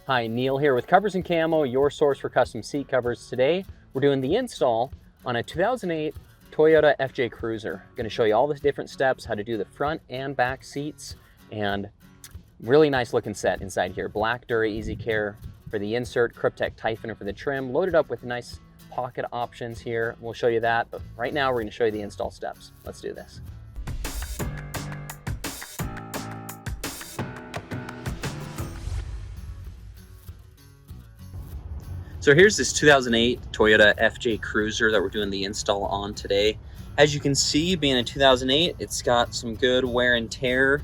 Hi, Neil here with Covers and Camo, your source for custom seat covers. Today, we're doing the install on a 2008 Toyota FJ Cruiser. I'm going to show you all the different steps, how to do the front and back seats, and really nice looking set inside here. Black Dura Easy Care for the insert, Kryptek Typhon for the trim, loaded up with nice pocket options here. We'll show you that, but right now we're going to show you the install steps. Let's do this. So here's this 2008 Toyota FJ Cruiser that we're doing the install on today. As you can see, being a 2008, it's got some good wear and tear.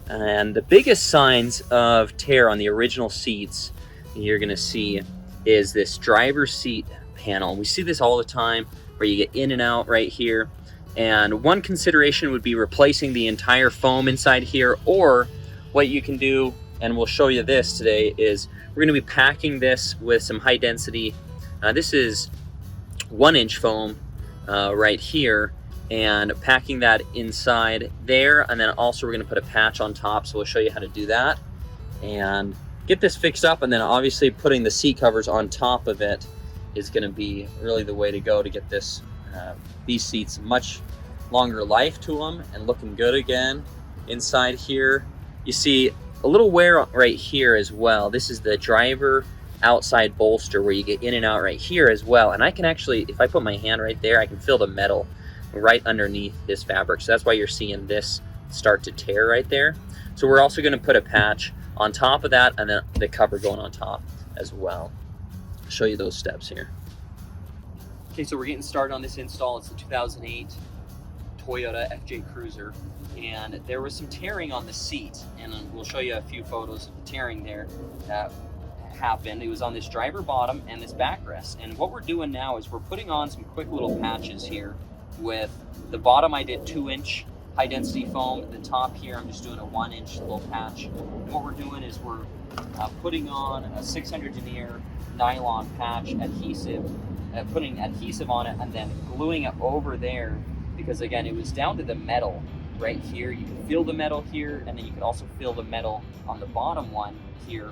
And the biggest signs of tear on the original seats you're gonna see is this driver's seat panel. We see this all the time where you get in and out right here. And one consideration would be replacing the entire foam inside here, or what you can do, and we'll show you this today, is we're going to be packing this with some high density. This is 1-inch foam right here, and packing that inside there, and then also we're going to put a patch on top, so we'll show you how to do that and get this fixed up. And then obviously putting the seat covers on top of it is going to be really the way to go to get this these seats much longer life to them and looking good again. Inside here you see a little wear right here as well. This is the driver outside bolster where you get in and out right here as well. And I can actually, if I put my hand right there, I can feel the metal right underneath this fabric. So that's why you're seeing this start to tear right there. So we're also going to put a patch on top of that, and then the cover going on top as well. I'll show you those steps here. Okay, so we're getting started on this install. It's the 2008 Toyota FJ Cruiser, and there was some tearing on the seat, and we'll show you a few photos of the tearing there that happened. It was on this driver bottom and this backrest, and what we're doing now is we're putting on some quick little patches here. With the bottom I did 2-inch high density foam. The top here I'm just doing a 1-inch little patch, and what we're doing is we're putting on a 600 denier nylon patch adhesive, putting adhesive on it and then gluing it over there, because again it was down to the metal right here. You can feel the metal here, and then you can also feel the metal on the bottom one here.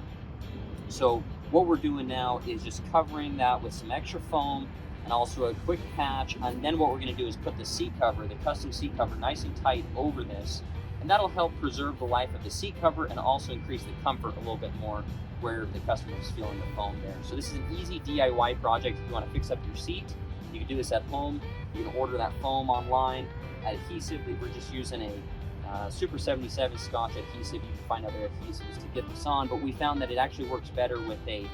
So what we're doing now is just covering that with some extra foam and also a quick patch, and then what we're going to do is put the seat cover, the custom seat cover, nice and tight over this, and that'll help preserve the life of the seat cover and also increase the comfort a little bit more where the customer is feeling the foam there. So this is an easy DIY project. If you want to fix up your seat, you can do this at home. You can order that foam online. Adhesive, we're just using a Super 77 Scotch adhesive. You can find other adhesives to get this on, but we found that it actually works better with a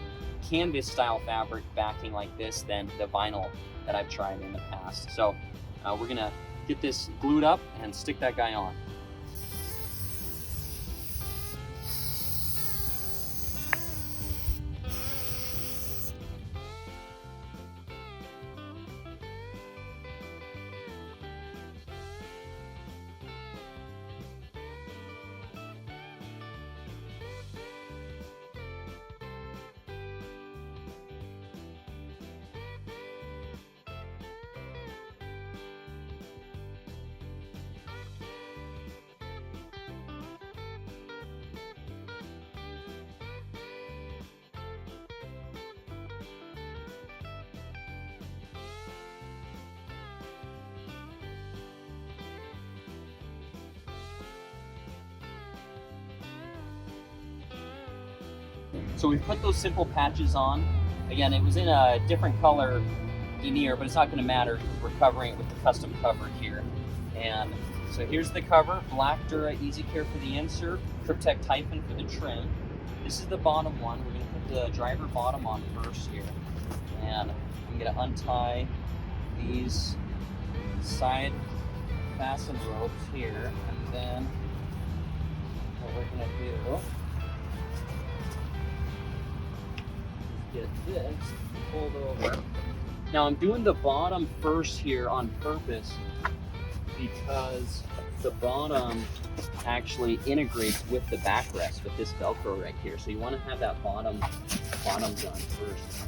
canvas style fabric backing like this than the vinyl that I've tried in the past. So we're gonna get this glued up and stick that guy on. So we've put those simple patches on. Again, it was in a different color denier, but it's not going to matter because we're covering it with the custom cover here. And so here's the cover, Black Dura Easy Care for the insert, Kryptek Typhon for the trim. This is the bottom one. We're going to put the driver bottom on first here. And I'm going to untie these side fasten ropes here. And then what we're going to do, get this pulled over. Now I'm doing the bottom first here on purpose because the bottom actually integrates with the backrest with this Velcro right here. So you want to have that bottom done first.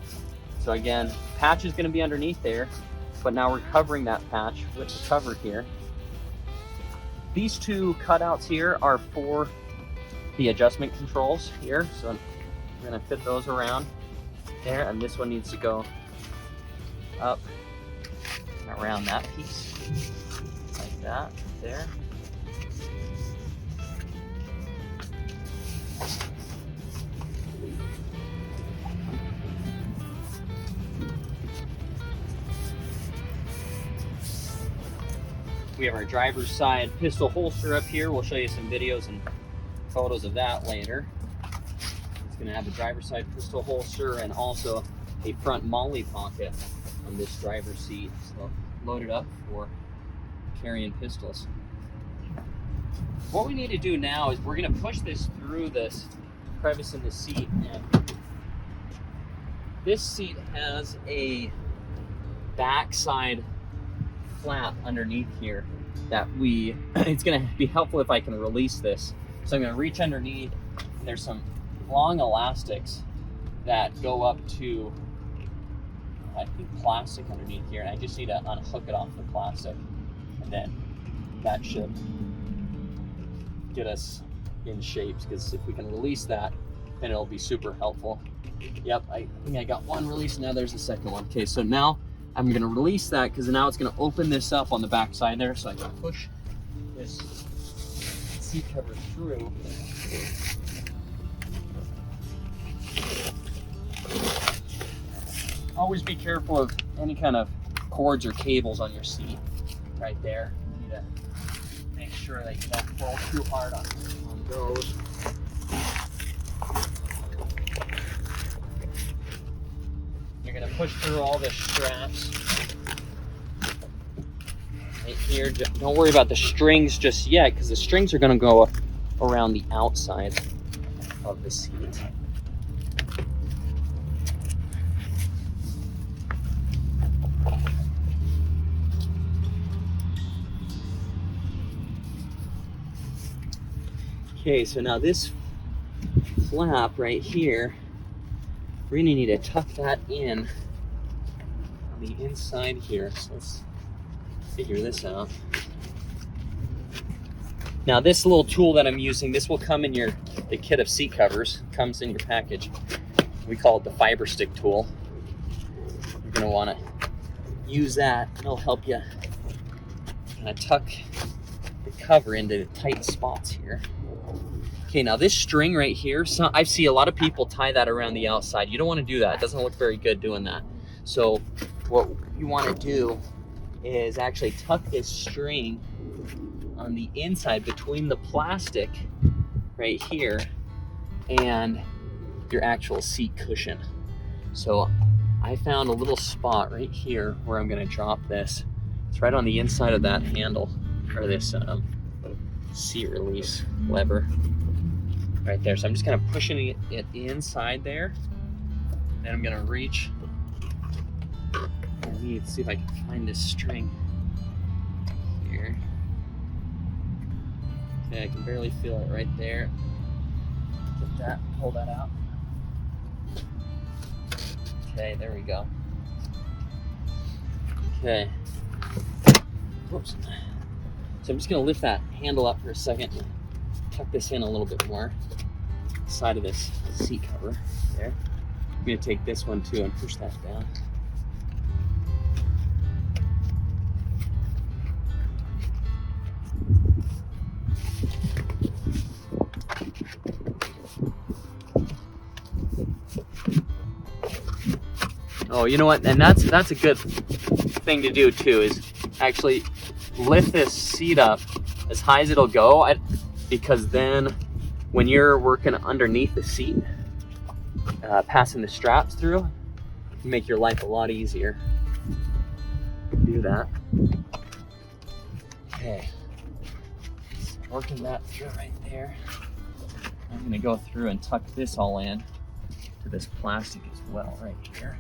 So again, patch is going to be underneath there, but now we're covering that patch with the cover here. These two cutouts here are for the adjustment controls here. So We're gonna fit those around there, and this one needs to go up and around that piece, like that, there. We have our driver's side pistol holster up here. We'll show you some videos and photos of that later. It's gonna have the driver's side pistol holster and also a front MOLLE pocket on this driver's seat. So loaded up for carrying pistols. What we need to do now is we're gonna push this through this crevice in the seat. And this seat has a backside flap underneath here that it's going to be helpful if I can release this. So I'm going to reach underneath, and there's some long elastics that go up to, I think, plastic underneath here, and I just need to unhook it off the plastic, and then that should get us in shapes, because if we can release that, then it'll be super helpful. Yep, I think I got one release, now there's the second one. Okay, so now I'm gonna release that, because now it's gonna open this up on the back side there, so I can push this seat cover through. Always be careful of any kind of cords or cables on your seat right there. You need to make sure that you don't pull too hard on those. You're gonna push through all the straps right here. Don't worry about the strings just yet, because the strings are gonna go around the outside of the seat. Okay, so now this flap right here, we're gonna need to tuck that in on the inside here. So let's figure this out. Now this little tool that I'm using, this will come in the kit of seat covers, comes in your package. We call it the fiber stick tool. You're gonna wanna use that, and it'll help you kind of tuck the cover into the tight spots here. Okay, now this string right here, so I see a lot of people tie that around the outside. You don't want to do that. It doesn't look very good doing that. So what you want to do is actually tuck this string on the inside between the plastic right here and your actual seat cushion. So I found a little spot right here where I'm going to drop this. It's right on the inside of that handle, or this seat release lever. Right there. So I'm just kind of pushing it inside there. Then I'm gonna reach underneath, see if I can find this string here. Okay, I can barely feel it right there. Get that, pull that out. Okay, there we go. Okay. Whoops. So I'm just gonna lift that handle up for a second and tuck this in a little bit more. Side of this seat cover there. I'm gonna take this one too and push that down. Oh, you know what? And that's a good thing to do too, is actually lift this seat up as high as it'll go, because then when you're working underneath the seat, passing the straps through, you make your life a lot easier. Do that. Okay, so working that through right there. I'm gonna go through and tuck this all in to this plastic as well right here.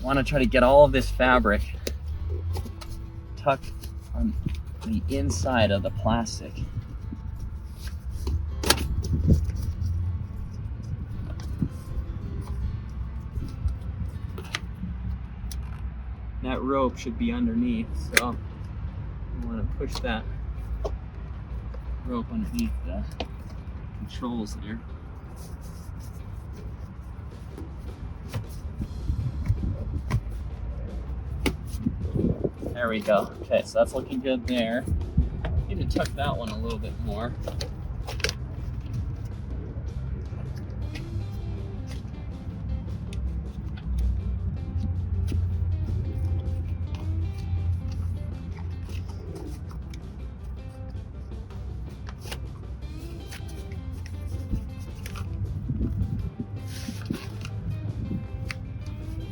Want to try to get all of this fabric tucked on the inside of the plastic. That rope should be underneath, so want to push that rope underneath the controls there. There we go. Okay, so that's looking good there. Need to tuck that one a little bit more.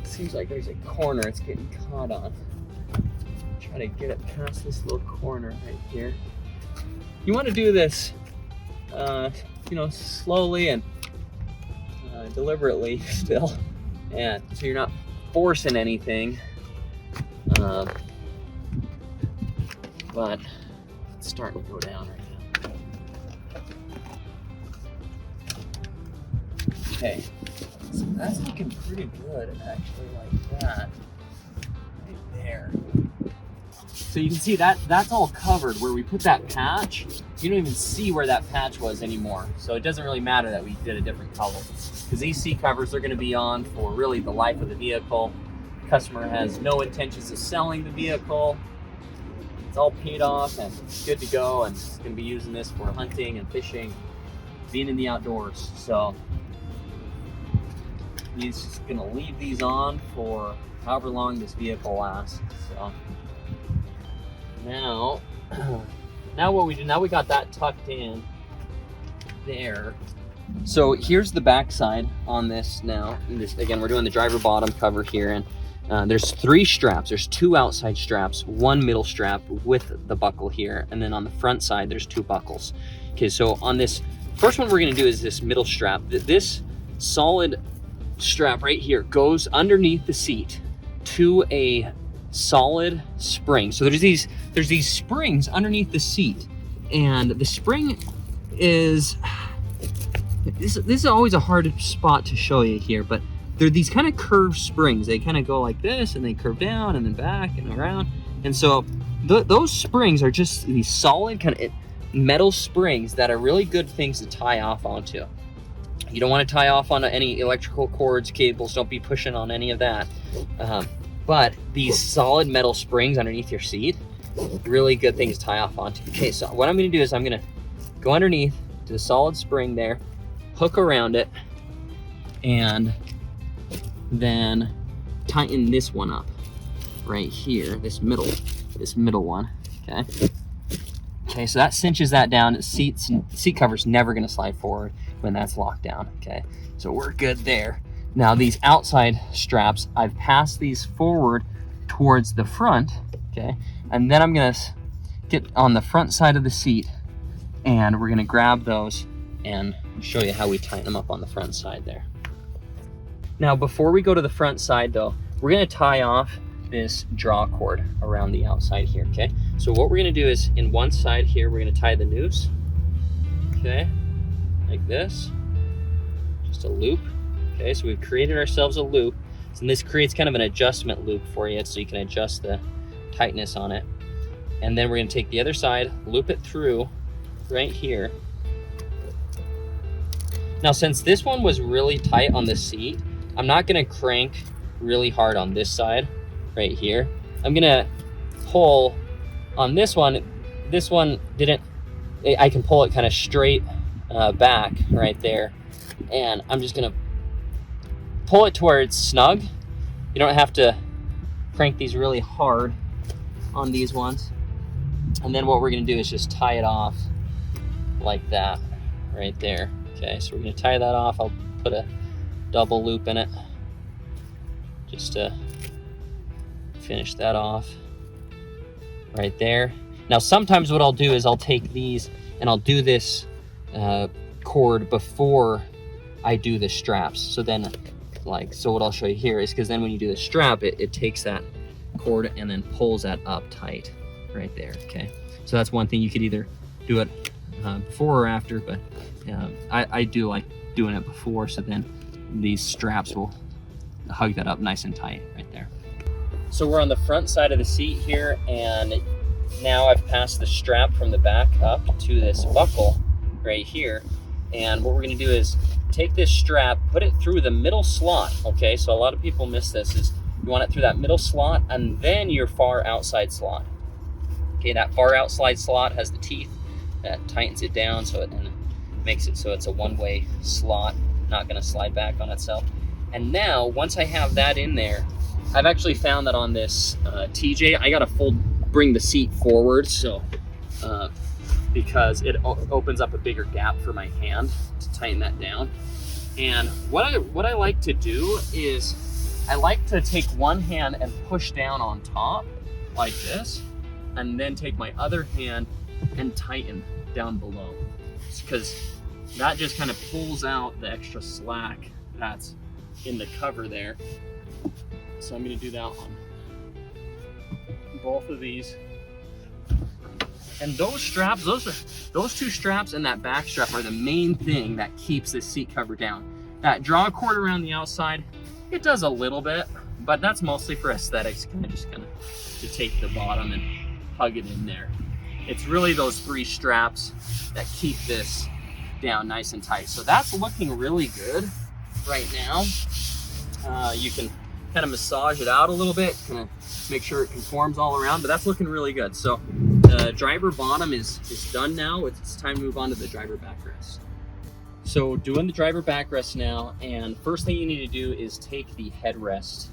Seems like there's a corner it's getting caught on. Try to get it past this little corner right here. You want to do this, you know, slowly and deliberately still, and so you're not forcing anything. But it's starting to go down right now. Okay. So that's looking pretty good, actually, like that, right there. So you can see that that's all covered. Where we put that patch, you don't even see where that patch was anymore. So it doesn't really matter that we did a different color, because these seat covers are going to be on for really the life of the vehicle. The customer has no intentions of selling the vehicle. It's all paid off and good to go, and it's going to be using this for hunting and fishing, being in the outdoors. So he's just gonna leave these on for however long this vehicle lasts. So now what we do, now we got that tucked in there. So here's the back side on this now. This, again, we're doing the driver bottom cover here, and there's 3 straps. There's 2 outside straps, 1 middle strap with the buckle here, and then on the front side there's 2 buckles. Okay, so on this first one we're gonna do is this middle strap. This solid strap right here goes underneath the seat to a solid spring. So there's these springs underneath the seat, and the spring is this is always a hard spot to show you here, but they're these kind of curved springs. They kind of go like this, and they curve down and then back and around. And so those springs are just these solid kind of metal springs that are really good things to tie off onto. You don't want to tie off on any electrical cords, cables. Don't be pushing on any of that. But these solid metal springs underneath your seat, really good things to tie off onto. Okay, so what I'm going to do is I'm going to go underneath to the solid spring there, hook around it, and then tighten this one up right here, this middle one. Okay, so that cinches that down. Seat cover's never going to slide forward when that's locked down. Okay, so we're good there. Now these outside straps, I've passed these forward towards the front. Okay, and then I'm going to get on the front side of the seat, and we're going to grab those and show you how we tighten them up on the front side there. Now before we go to the front side though, we're going to tie off this draw cord around the outside here. Okay, so what we're going to do is in one side here we're going to tie the noose, okay, like this, just a loop. Okay, so we've created ourselves a loop, and this creates kind of an adjustment loop for you, so you can adjust the tightness on it. And then we're going to take the other side, loop it through right here. Now since this one was really tight on the seat, I'm not going to crank really hard on this side right here. I'm gonna pull on this one. This one didn't, I can pull it kind of straight back right there, and I'm just gonna pull it to where it's snug. You don't have to crank these really hard on these ones. And then what we're gonna do is just tie it off like that right there. Okay, so we're gonna tie that off. I'll put a double loop in it just to finish that off right there. Now sometimes what I'll do is I'll take these and I'll do this cord before I do the straps. So then, so what I'll show you here is, because then when you do the strap, it takes that cord and then pulls that up tight right there. Okay, so that's one thing. You could either do it before or after, but I do like doing it before, so then these straps will hug that up nice and tight right there. So we're on the front side of the seat here, and now I've passed the strap from the back up to this buckle right here. And what we're gonna do is take this strap, put it through the middle slot, okay? So a lot of people miss this, is you want it through that middle slot and then your far outside slot. Okay, that far outside slot has the teeth that tightens it down so it makes it so it's a one-way slot, not gonna slide back on itself. And now, once I have that in there, I've actually found that on this TJ, I gotta bring the seat forward, so because it opens up a bigger gap for my hand to tighten that down. And what I like to do is I like to take one hand and push down on top like this, and then take my other hand and tighten down below, because that just kind of pulls out the extra slack that's in the cover there. So I'm going to do that on both of these. And those straps, those two straps and that back strap are the main thing that keeps this seat cover down. That draw cord around the outside, it does a little bit, but that's mostly for aesthetics, just kind of to take the bottom and hug it in there. It's really those three straps that keep this down nice and tight. So that's looking really good right now. You can kind of massage it out a little bit, kind of make sure it conforms all around, but that's looking really good. So the driver bottom is done now. It's time to move on to the driver backrest. So doing the driver backrest now, and first thing you need to do is take the headrest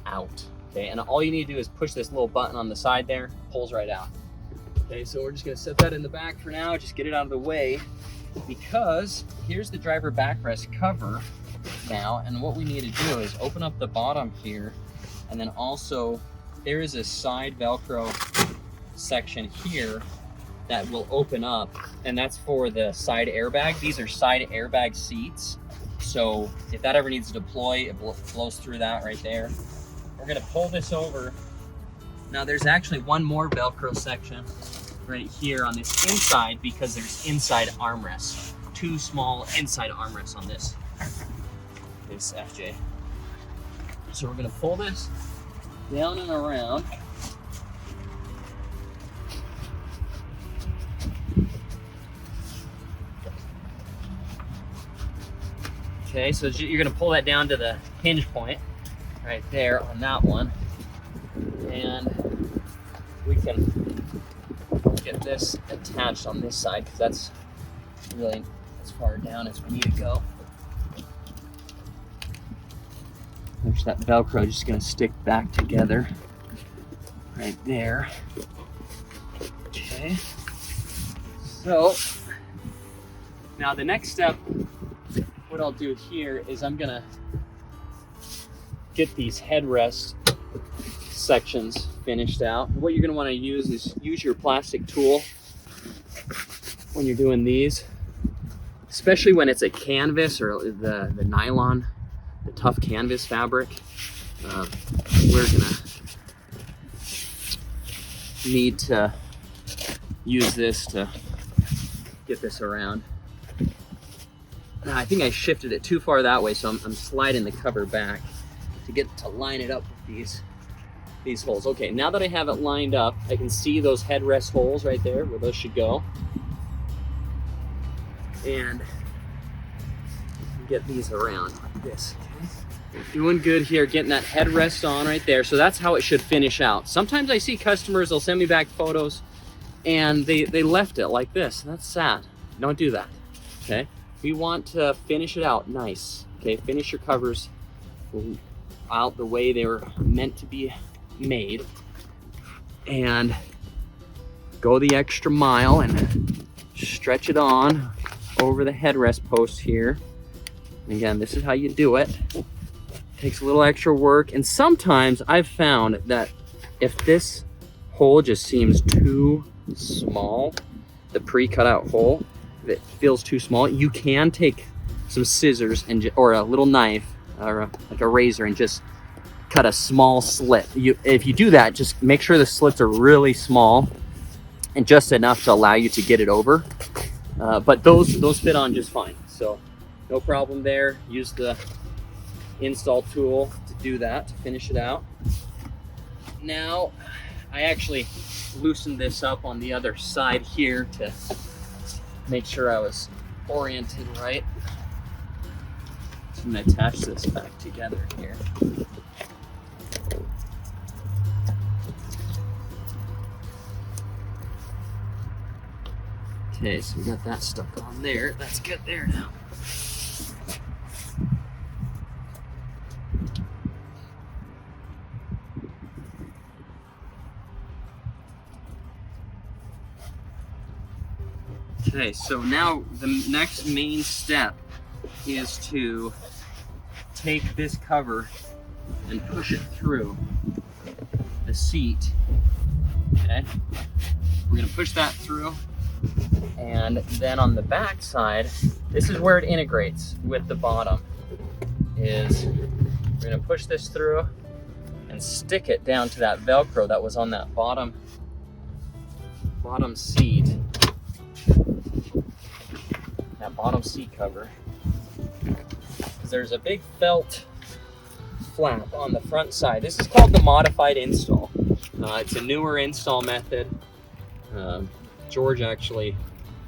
out. Okay, and all you need to do is push this little button on the side there, pulls right out. Okay, so we're just gonna set that in the back for now, just get it out of the way, because here's the driver backrest cover now, and what we need to do is open up the bottom here, and then also there is a side Velcro section here that will open up, and that's for the side airbag. These are side airbag seats, so if that ever needs to deploy, it blows through that right there. We're gonna pull this over. Now there's actually one more Velcro section right here on this inside, because there's inside armrests. Two small inside armrests on this FJ. So we're gonna pull this down and around. Okay, so you're gonna pull that down to the hinge point right there on that one, and we can get this attached on this side, because that's really as far down as we need to go. There's that Velcro just gonna stick back together right there. Okay, so now the next step, what I'll do here is I'm gonna get these headrest sections finished out. What you're gonna wanna use is use your plastic tool when you're doing these, especially when it's a canvas or the nylon, the tough canvas fabric. We're gonna need to use this to get this around. Now, I think I shifted it too far that way, so I'm sliding the cover back to get to line it up with these holes. Okay, now that I have it lined up, I can see those headrest holes right there where those should go. And get these around like this. Okay. Doing good here, getting that headrest on right there. So that's how it should finish out. Sometimes I see customers, they'll send me back photos and they left it like this. That's sad. Don't do that, okay? We want to finish it out nice, okay? Finish your covers out the way they were meant to be made, and go the extra mile and stretch it on over the headrest post here. And again, this is how you do it. Takes a little extra work, and sometimes I've found that if this hole just seems too small, the pre-cut out hole, if it feels too small, you can take some scissors and or a little knife or like a razor and just cut a small slit. If you do that, just make sure the slits are really small and just enough to allow you to get it over. But those fit on just fine, so no problem there. Use the install tool to do that, to finish it out. Now I actually loosened this up on the other side here to make sure I was oriented right. So I'm going to attach this back together here. Okay, so we got that stuck on there. That's good there now. Okay, so now the next main step is to take this cover and push it through the seat. Okay, we're gonna push that through, and then on the back side, this is where it integrates with the bottom. Is we're gonna push this through and stick it down to that Velcro that was on that bottom seat. That bottom seat cover. There's a big felt flap on the front side. This is called the modified install. It's a newer install method. George actually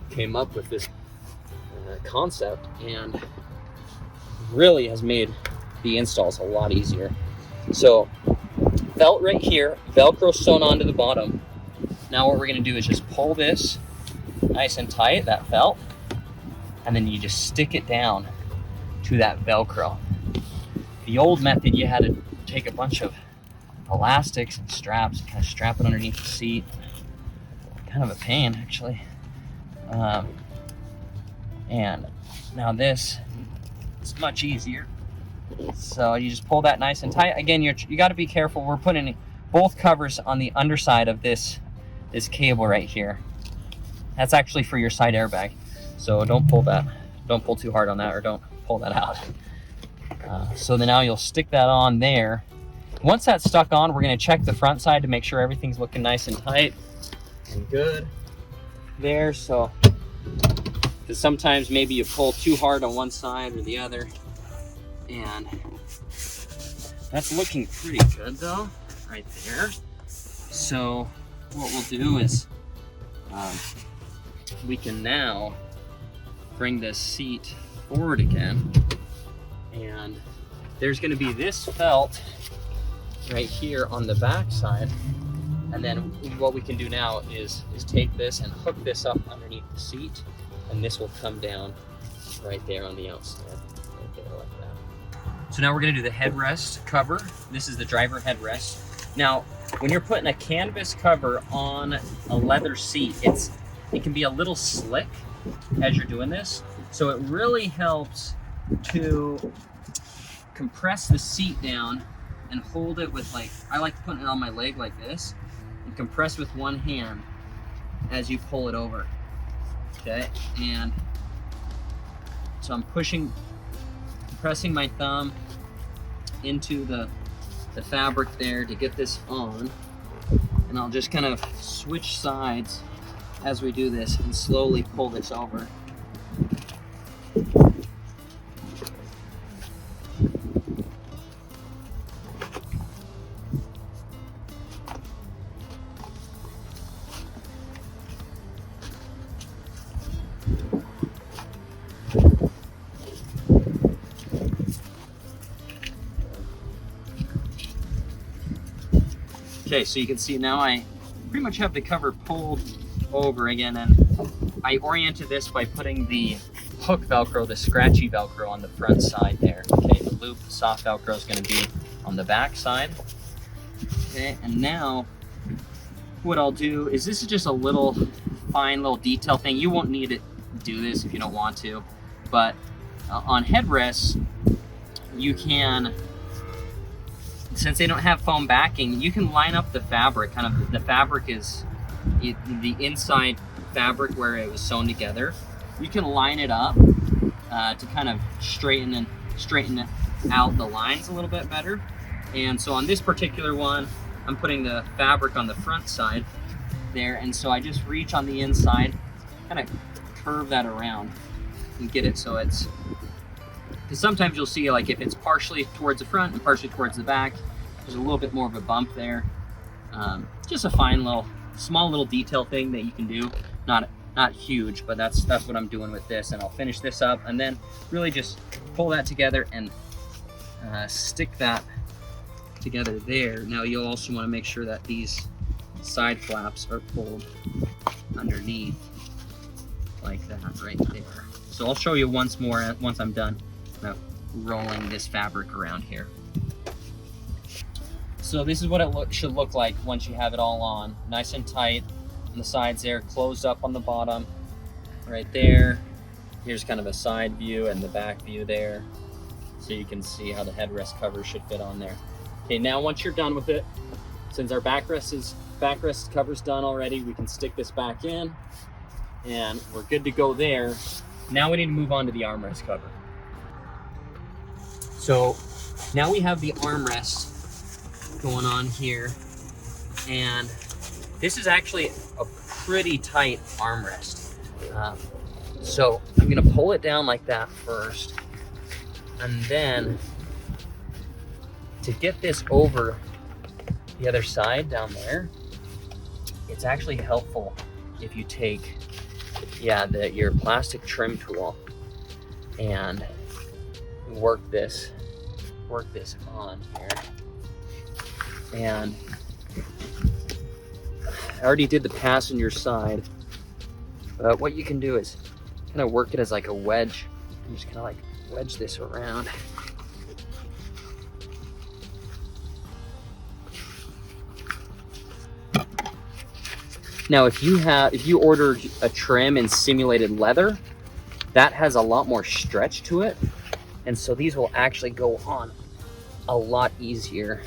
came up with this concept and really has made the installs a lot easier. So felt right here, Velcro sewn onto the bottom. Now what we're gonna do is just pull this nice and tight, that felt, and then you just stick it down to that Velcro. The old method, you had to take a bunch of elastics and straps and kind of strap it underneath the seat. Kind of a pain, actually. And now this is much easier. So you just pull that nice and tight. Again, you got to be careful. We're putting both covers on the underside of this cable right here. That's actually for your side airbag. So don't pull that. Don't pull too hard on that, or don't pull that out. So then now you'll stick that on there. Once that's stuck on, we're going to check the front side to make sure everything's looking nice and tight and good there. So, because sometimes maybe you pull too hard on one side or the other, and that's looking pretty good though, right there. So what we'll do is we can now bring this seat forward again, and there's going to be this felt right here on the back side, and then what we can do now is take this and hook this up underneath the seat, and this will come down right there on the outside, right there like that. So now we're going to do the headrest cover. This is the driver headrest. Now when you're putting a canvas cover on a leather seat, it can be a little slick as you're doing this, so it really helps to compress the seat down and hold it with, like, I like putting it on my leg like this and compress with one hand as you pull it over. Okay, and so I'm compressing my thumb into the fabric there to get this on, and I'll just kind of switch sides as we do this and slowly pull this over. Okay, so you can see now I pretty much have the cover pulled over again, and I oriented this by putting the hook Velcro, the scratchy Velcro, on the front side there. Okay, the loop soft Velcro is going to be on the back side. Okay, and now what I'll do is, this is just a little fine little detail thing. You won't need to do this if you don't want to, but on headrests you can, since they don't have foam backing, you can line up the fabric. Kind of the fabric is the inside fabric where it was sewn together. You can line it up to kind of straighten out the lines a little bit better. And so on this particular one, I'm putting the fabric on the front side there, and so I just reach on the inside, kind of curve that around and get it so it's, because sometimes you'll see, like, if it's partially towards the front and partially towards the back, there's a little bit more of a bump there. just a fine little, small little detail thing that you can do. Not huge, but that's what I'm doing with this. And I'll finish this up and then really just pull that together and stick that together there. Now you'll also want to make sure that these side flaps are pulled underneath like that right there. So I'll show you once more once I'm done rolling this fabric around here. So this is what it should look like once you have it all on. Nice and tight on the sides there, closed up on the bottom right there. Here's kind of a side view and the back view there, so you can see how the headrest cover should fit on there. Okay, now once you're done with it, since our backrest cover's done already, we can stick this back in and we're good to go there. Now we need to move on to the armrest cover. So now we have the armrest going on here, and this is actually a pretty tight armrest. So I'm gonna pull it down like that first, and then to get this over the other side down there, it's actually helpful if you take your plastic trim tool and work this on here. And I already did the passenger side, but what you can do is kind of work it as like a wedge. You just kind of like wedge this around. Now, if you ordered a trim in simulated leather, that has a lot more stretch to it, and so these will actually go on a lot easier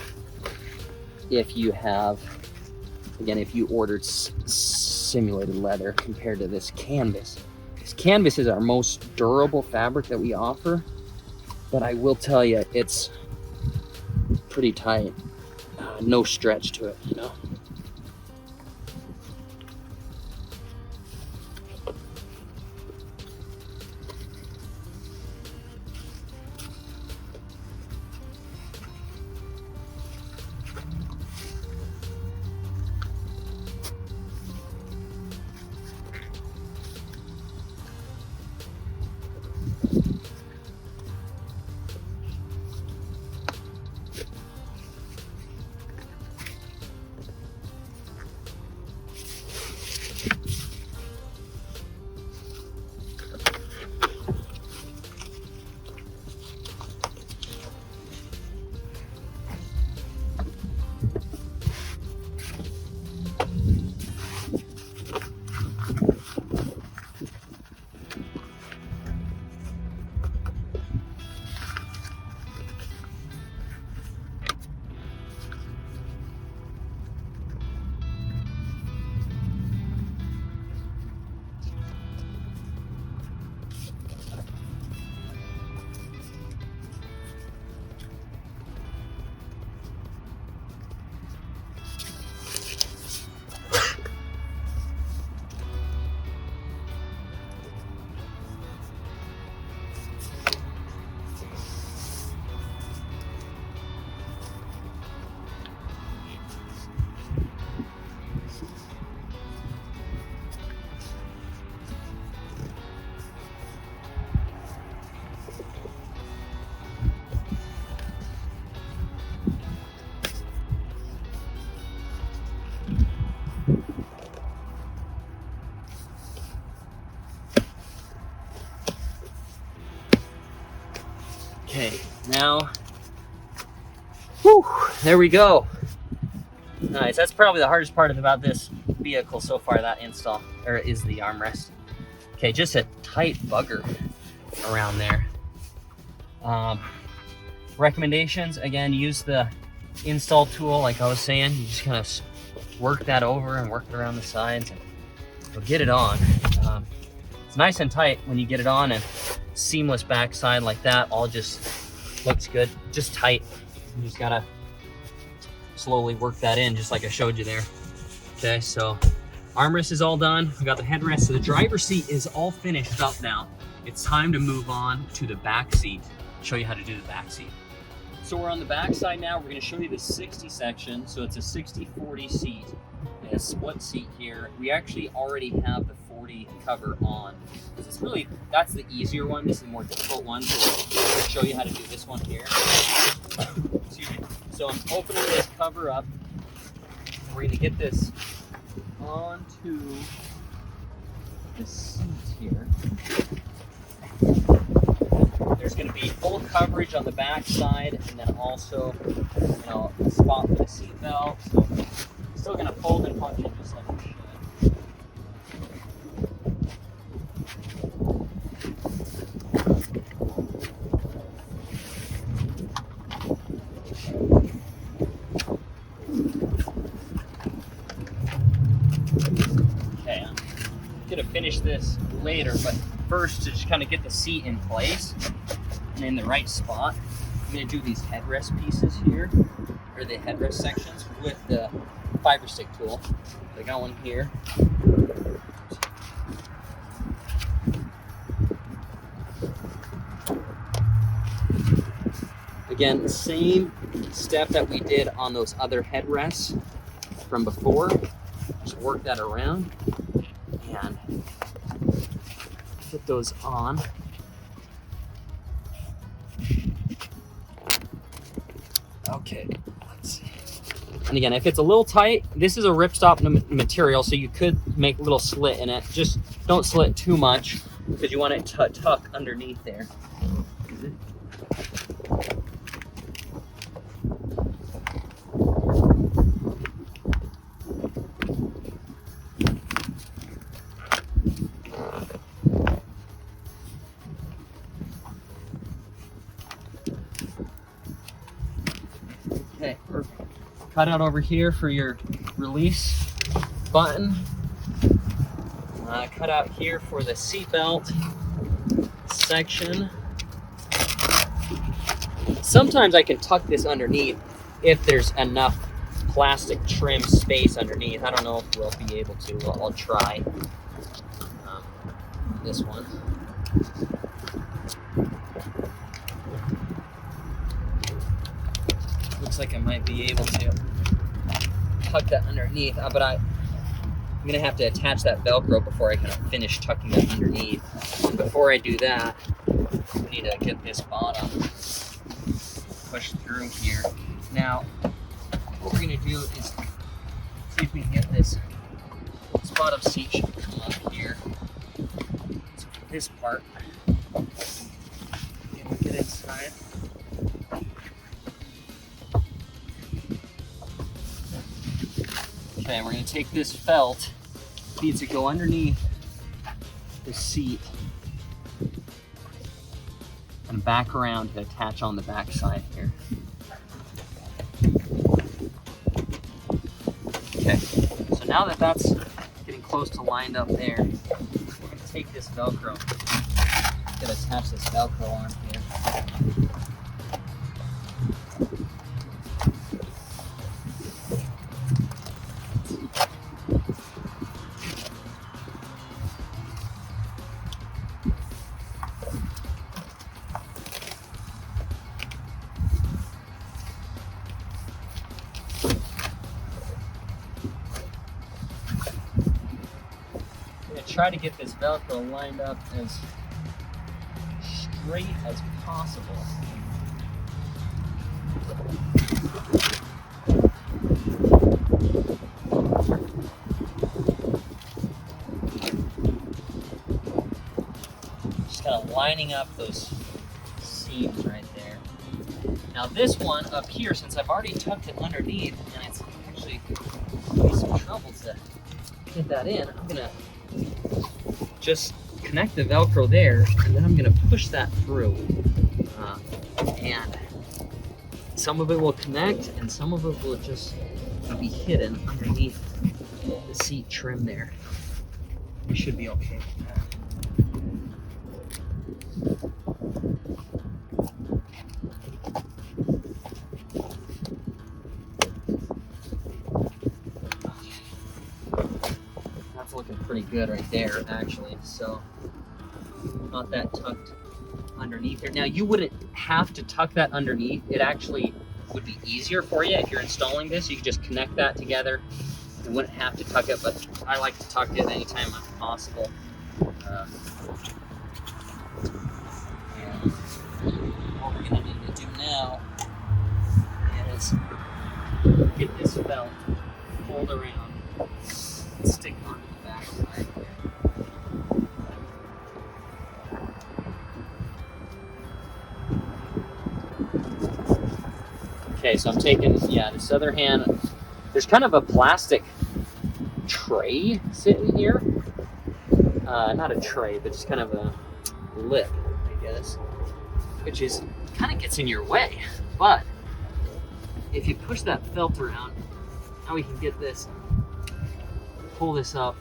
if you ordered simulated leather compared to this canvas. This canvas is our most durable fabric that we offer, but I will tell you, it's pretty tight. No stretch to it, you know. Okay, now, whew, there we go. Nice, that's probably the hardest part about this vehicle so far, that install, or is the armrest. Okay, just a tight bugger around there. Recommendations, again, use the install tool like I was saying. You just kind of work that over and work it around the sides and you'll get it on. It's nice and tight when you get it on, and seamless backside like that all just looks good, just tight. You just gotta slowly work that in just like I showed you there. Okay, so armrest is all done. We got the headrest, so the driver's seat is all finished up now. It's time to move on to the back seat, show you how to do the back seat. So we're on the back side now. We're going to show you the 60 section. So it's a 60-40 seat and a split seat here. We actually already have the 40 cover on. It's really, that's the easier one. This is the more difficult one. So we'll show you how to do this one here. Excuse me. So I'm opening this cover up. We're going to get this onto the seat here. There's going to be full coverage on the back side, and then also, you know, a spot for the seat belt. So it's still going to fold and function just like it should. Okay, I'm going to finish this later, but first to just kind of get the seat in place and in the right spot, I'm going to do these headrest pieces here, or the headrest sections with the fiber stick tool. I got one here. Again, the same step that we did on those other headrests from before. Just work that around and put those on. Okay, let's see. And again, if it's a little tight, this is a ripstop material, so you could make a little slit in it. Just don't slit too much because you want it to tuck underneath there. Okay, perfect. Cut out over here for your release button. Cut out here for the seat belt section. Sometimes I can tuck this underneath if there's enough plastic trim space underneath. I don't know if we'll be able to. I'll try this one. Looks like I might be able to tuck that underneath, but I'm gonna have to attach that Velcro before I kind of finish tucking that underneath. And before I do that, I need to get this bottom pushed through here. Now, what we're gonna do is see if we can get this bottom seat should come up here. So for this part, we'll get inside. Okay, we're going to take this felt, needs to go underneath the seat and back around to attach on the back side here. Okay, so now that that's getting close to lined up there, we're going to take this Velcro, going to attach this Velcro on here. Try to get this Velcro lined up as straight as possible. Just kind of lining up those seams right there. Now this one up here, since I've already tucked it underneath, and it's actually gonna be some trouble to get that in, I'm gonna just connect the Velcro there, and then I'm going to push that through. And some of it will connect, and some of it will just be hidden underneath the seat trim there. We should be okay with that. Looking pretty good right there, actually, so not that tucked underneath here. Now you wouldn't have to tuck that underneath. It actually would be easier for you if you're installing this. You could just connect that together. You wouldn't have to tuck it, but I like to tuck it anytime possible. And what we're gonna need to do now is get this felt pulled around and stick it onto the back side here. Okay, so I'm taking, this other hand. There's kind of a plastic tray sitting here. Not a tray, but just kind of a lip, I guess, which is kind of gets in your way. But if you push that felt around, now we can get this, pull this up.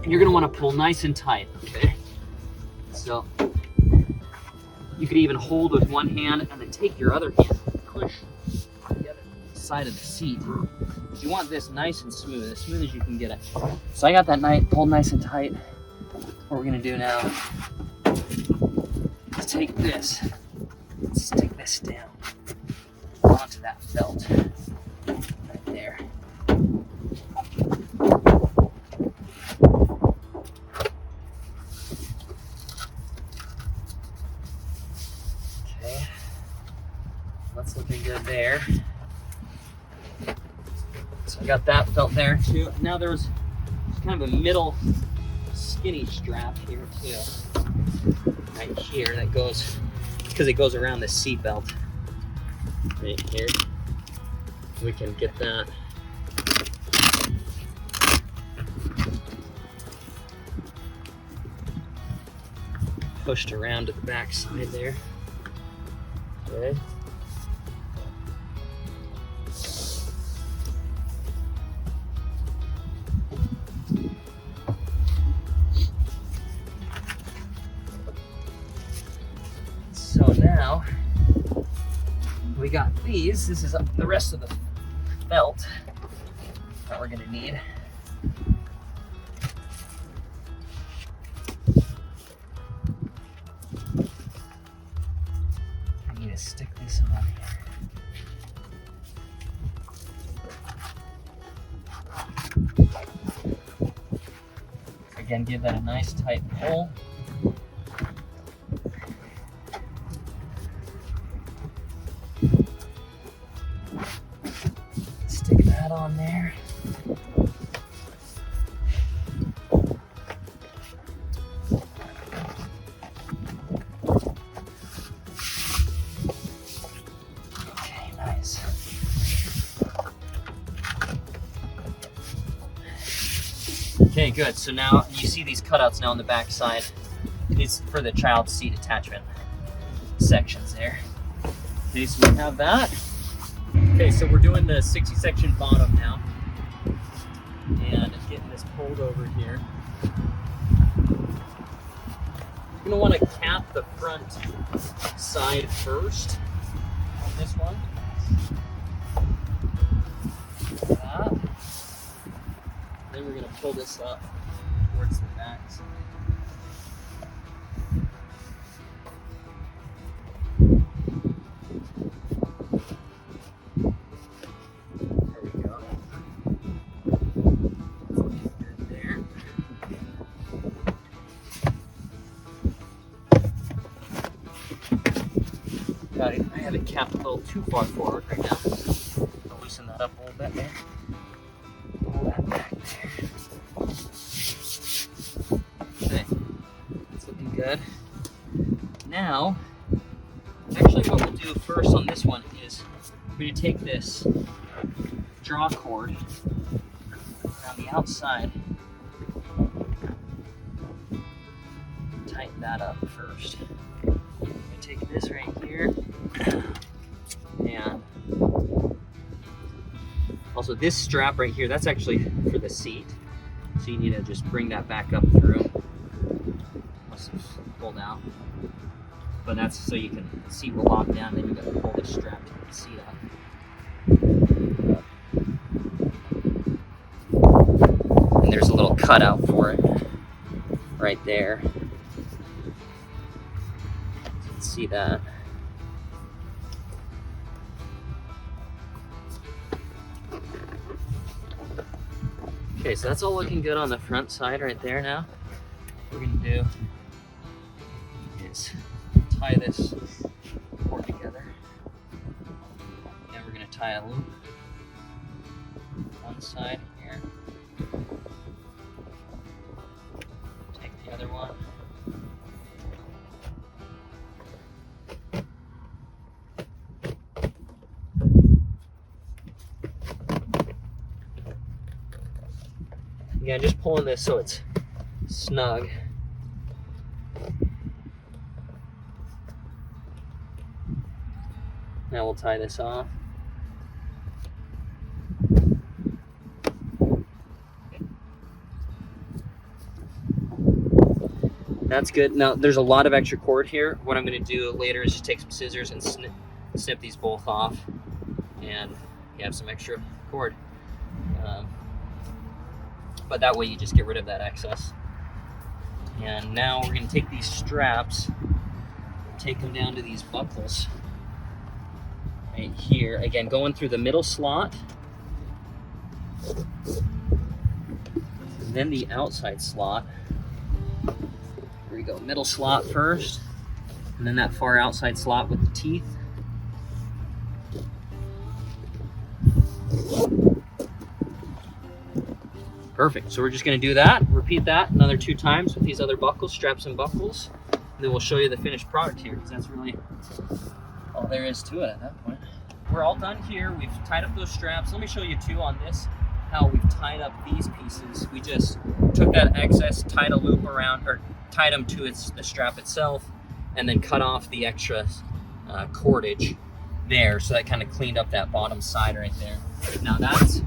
And you're gonna wanna pull nice and tight, okay? So you could even hold with one hand and then take your other hand and push on the other side of the seat. You want this nice and smooth, as smooth as you can get it. So I got that pulled nice and tight. What we're gonna do now is take this, stick this down onto that felt right there. Okay, that's looking good there. So I got that felt there too. Now there's kind of a middle skinny strap here too, right here, that goes, because it goes around the seat belt right here. We can get that pushed around to the back side there. Okay. So now we got these. This is the rest of the belt that we're gonna need. I need to stick this on here. Again, give that a nice tight pull. Stick that on there. Okay, nice. Okay, good. So now you see these cutouts now on the back side. These for the child seat attachment sections there. Okay, so we have that. Okay, so we're doing the 60 section bottom now. And getting this pulled over here. You're gonna want to cap the front side first on this one. Like that. Then we're gonna pull this up towards the back side. I have it capped a little too far forward right now. I'll loosen that up a little bit there. Pull that back there. Okay, it's looking good. Now, actually what we'll do first on this one is we're going to take this draw cord around the outside, tighten that up first. Take this right here, and also this strap right here, that's actually for the seat, so you need to just bring that back up through once it's pulled out, but that's so you can, the seat will lock down, then you got to pull this strap to get the seat up. And there's a little cutout for it right there. You can see that. Okay, so that's all looking good on the front side right there now. What we're gonna do is tie this cord together. And we're gonna tie a loop one side here. Take the other one. Again, just pulling this so it's snug. Now we'll tie this off. That's good. Now there's a lot of extra cord here. What I'm going to do later is just take some scissors and snip these both off, and you have some extra cord. But that way you just get rid of that excess. And now we're going to take these straps and take them down to these buckles right here. Again, going through the middle slot, and then the outside slot. Here we go, middle slot first, and then that far outside slot with the teeth. Perfect, so we're just gonna do that, repeat that another 2 times with these other buckles, straps and buckles, and then we'll show you the finished product here, because that's really all there is to it at that point. We're all done here. We've tied up those straps. Let me show you too on this, how we've tied up these pieces. We just took that excess, tied a loop around, or tied them to the strap itself, and then cut off the extra cordage there. So that kind of cleaned up that bottom side right there. Now that's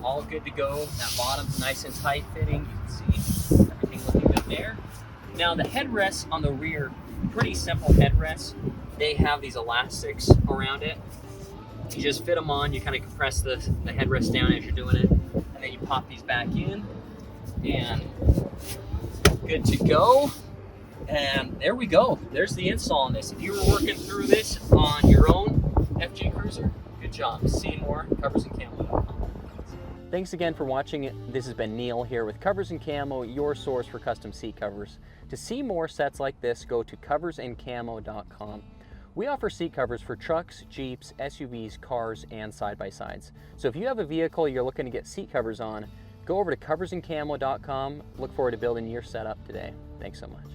all good to go. That bottom's nice and tight fitting. You can see everything looking good there. Now the headrests on the rear, pretty simple headrests. They have these elastics around it. You just fit them on, you kind of compress the headrest down as you're doing it, and then you pop these back in, and good to go. And there we go. There's the install on this. If you were working through this on your own FJ Cruiser, good job. See more, coversandcamo.com. Thanks again for watching. This has been Neil here with Covers and Camo, your source for custom seat covers. To see more sets like this, go to coversandcamo.com. We offer seat covers for trucks, Jeeps, SUVs, cars, and side-by-sides. So if you have a vehicle you're looking to get seat covers on, go over to coversandcamo.com. Look forward to building your setup today. Thanks so much.